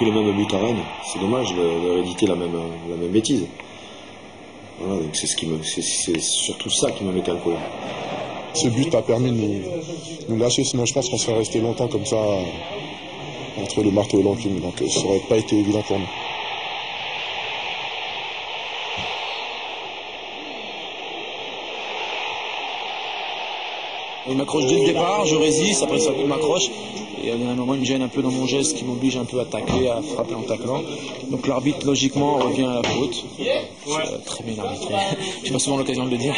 pris le même but à Rennes. C'est dommage de rééditer la même bêtise. Voilà, donc c'est surtout ça qui me mettait en colère. Ce but a permis de nous lâcher, sinon je pense qu'on serait resté longtemps comme ça, entre le marteau et l'enclume, donc ça n'aurait pas été évident pour nous. Il m'accroche dès le départ, je résiste, après ça il m'accroche, et à un moment il me gêne un peu dans mon geste qui m'oblige un peu à tacler, à frapper en taclant. Donc l'arbitre logiquement revient à la faute. Très bien arbitré, j'ai pas souvent l'occasion de le dire.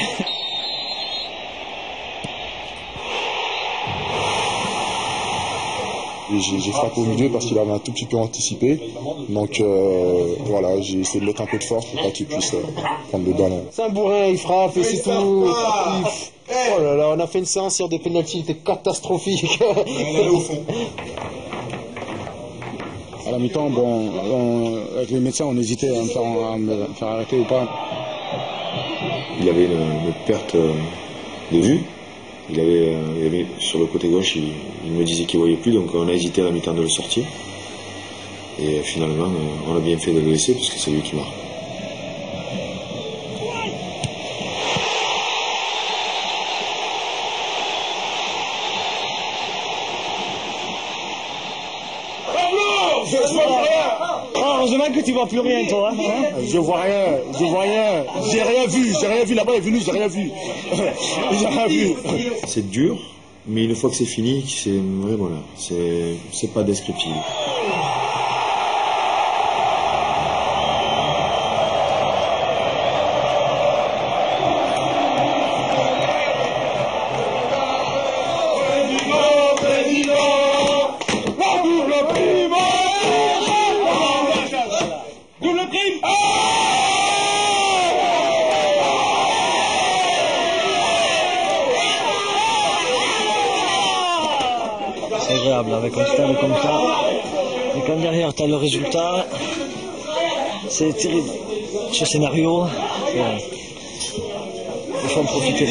J'ai frappé au milieu parce qu'il avait un tout petit peu anticipé. Donc voilà, j'ai essayé de mettre un peu de force pour pas qu'il puisse prendre le ballon. C'est un bourrin, il frappe et c'est tout. Oh là là, on a fait une séance sur des pénaltys, c'était catastrophique. À la mi-temps, bon, avec les médecins, on hésitait à me faire arrêter ou pas. Il avait une perte de vue. Il avait sur le côté gauche, il me disait qu'il ne voyait plus, donc on a hésité à la mi-temps de le sortir. Et finalement, on a bien fait de le laisser, parce que c'est lui qui marque. Heureusement que tu vois plus rien, toi. Hein? Je vois rien. J'ai rien vu là-bas, il est venu, j'ai rien vu. J'ai rien vu. C'est dur, mais une fois que c'est fini, voilà, c'est pas descriptible. C'est agréable avec un stade comme ça. Et quand derrière tu as le résultat, c'est terrible. Ce scénario, il faut en profiter.